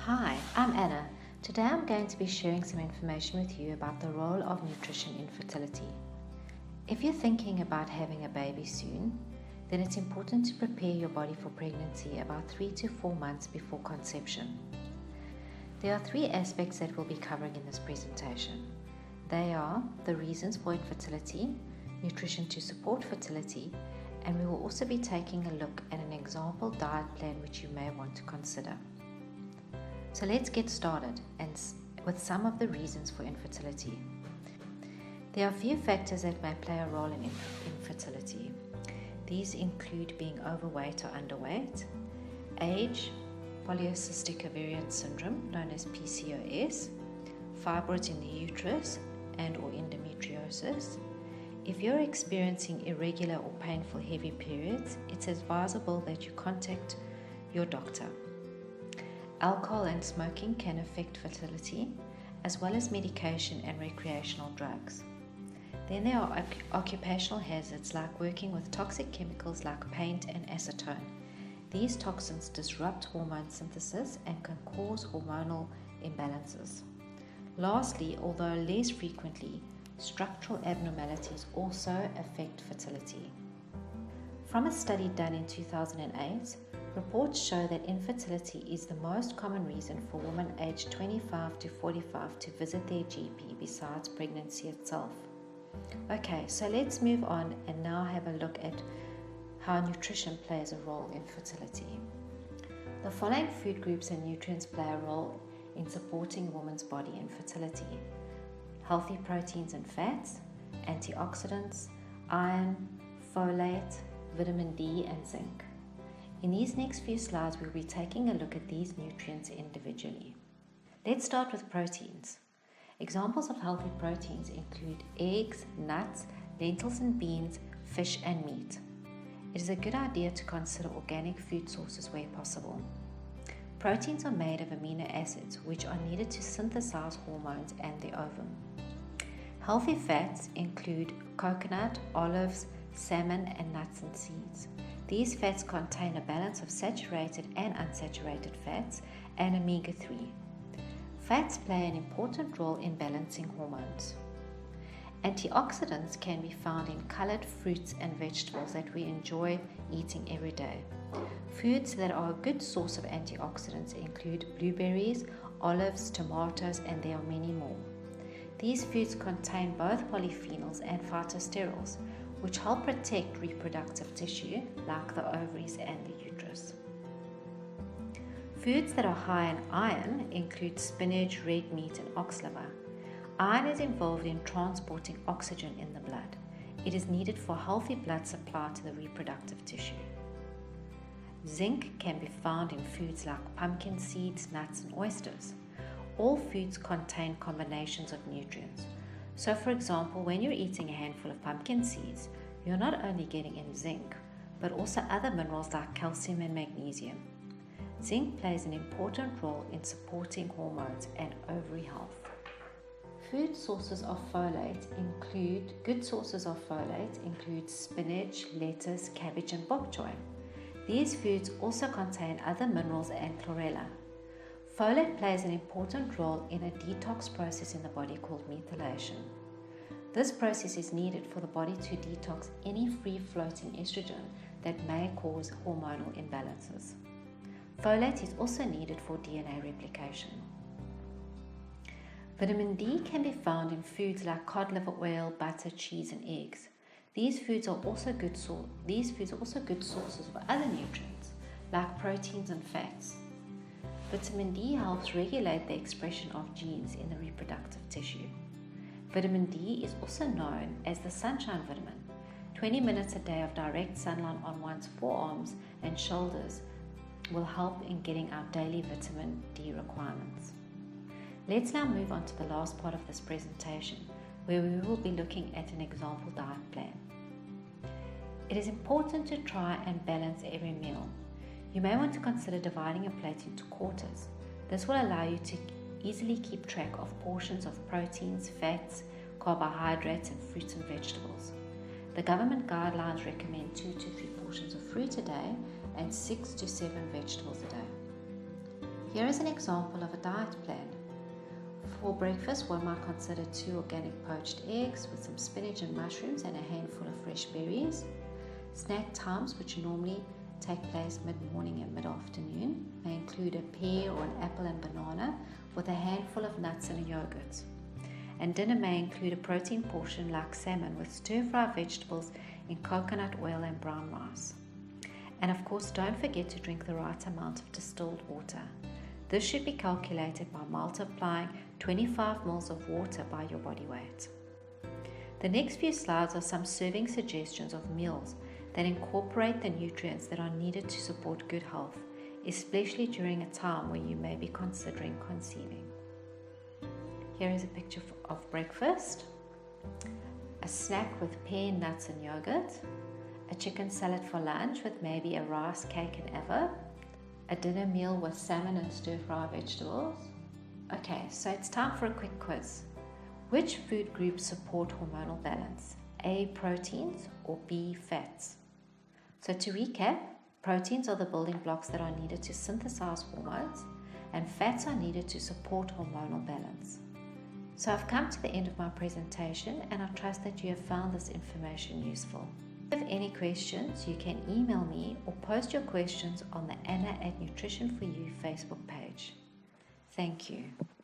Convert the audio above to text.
Hi, I'm Anna. Today I'm going to be sharing some information with you about the role of nutrition in fertility. If you're thinking about having a baby soon, then it's important to prepare your body for pregnancy about 3 to 4 months before conception. There are 3 aspects that we'll be covering in this presentation. They are the reasons for infertility, nutrition to support fertility, and we will also be taking a look at an example diet plan which you may want to consider. So let's get started with some of the reasons for infertility. There are a few factors that may play a role in infertility. These include being overweight or underweight, age, polycystic ovarian syndrome known as PCOS, fibroids in the uterus and or endometriosis. If you're experiencing irregular or painful heavy periods, it's advisable that you contact your doctor. Alcohol and smoking can affect fertility, as well as medication and recreational drugs. Then there are occupational hazards like working with toxic chemicals like paint and acetone. These toxins disrupt hormone synthesis and can cause hormonal imbalances. Lastly, although less frequently, structural abnormalities also affect fertility. From a study done in 2008, reports show that infertility is the most common reason for women aged 25 to 45 to visit their GP besides pregnancy itself. Okay, so let's move on and now have a look at how nutrition plays a role in fertility. The following food groups and nutrients play a role in supporting a woman's body in fertility: healthy proteins and fats, antioxidants, iron, folate, vitamin D and zinc. In these next few slides, we'll be taking a look at these nutrients individually. Let's start with proteins. Examples of healthy proteins include eggs, nuts, lentils and beans, fish and meat. It is a good idea to consider organic food sources where possible. Proteins are made of amino acids, which are needed to synthesize hormones and the ovum. Healthy fats include coconut, olives, salmon, and nuts and seeds. These fats contain a balance of saturated and unsaturated fats and omega-3. Fats play an important role in balancing hormones. Antioxidants can be found in colored fruits and vegetables that we enjoy eating every day. Foods that are a good source of antioxidants include blueberries, olives, tomatoes, and there are many more. These foods contain both polyphenols and phytosterols, which help protect reproductive tissue like the ovaries and the uterus. Foods that are high in iron include spinach, red meat, and ox liver. Iron is involved in transporting oxygen in the blood. It is needed for healthy blood supply to the reproductive tissue. Zinc can be found in foods like pumpkin seeds, nuts, and oysters. All foods contain combinations of nutrients. So for example, when you're eating a handful of pumpkin seeds, you're not only getting in zinc, but also other minerals like calcium and magnesium. Zinc plays an important role in supporting hormones and ovary health. Good sources of folate include spinach, lettuce, cabbage, and bok choy. These foods also contain other minerals and chlorella. Folate plays an important role in a detox process in the body called methylation. This process is needed for the body to detox any free-floating estrogen that may cause hormonal imbalances. Folate is also needed for DNA replication. Vitamin D can be found in foods like cod liver oil, butter, cheese, and eggs. These foods are also good sources of other nutrients like proteins and fats. Vitamin D helps regulate the expression of genes in the reproductive tissue. Vitamin D is also known as the sunshine vitamin. 20 minutes a day of direct sunlight on one's forearms and shoulders will help in getting our daily vitamin D requirements. Let's now move on to the last part of this presentation, where we will be looking at an example diet plan. It is important to try and balance every meal. You may want to consider dividing a plate into quarters. This will allow you to easily keep track of portions of proteins, fats, carbohydrates, and fruits and vegetables. The government guidelines recommend 2 to 3 portions of fruit a day and 6 to 7 vegetables a day. Here is an example of a diet plan. For breakfast, one might consider 2 organic poached eggs with some spinach and mushrooms and a handful of fresh berries. Snack times, which normally take place mid-morning and mid-afternoon, may include a pear or an apple and banana with a handful of nuts and a yogurt. And dinner may include a protein portion like salmon with stir-fried vegetables in coconut oil and brown rice. And of course, don't forget to drink the right amount of distilled water. This should be calculated by multiplying 25 ml of water by your body weight. The next few slides are some serving suggestions of meals that incorporate the nutrients that are needed to support good health, especially during a time where you may be considering conceiving. Here is a picture of breakfast: a snack with pear, nuts and yogurt, a chicken salad for lunch with maybe a rice cake and avo, a dinner meal with salmon and stir-fry vegetables. Okay, so it's time for a quick quiz. Which food groups support hormonal balance? A, proteins, or B, fats? So to recap, proteins are the building blocks that are needed to synthesize hormones, and fats are needed to support hormonal balance. So I've come to the end of my presentation, and I trust that you have found this information useful. If you have any questions, you can email me or post your questions on the Anna at Nutrition for You Facebook page. Thank you.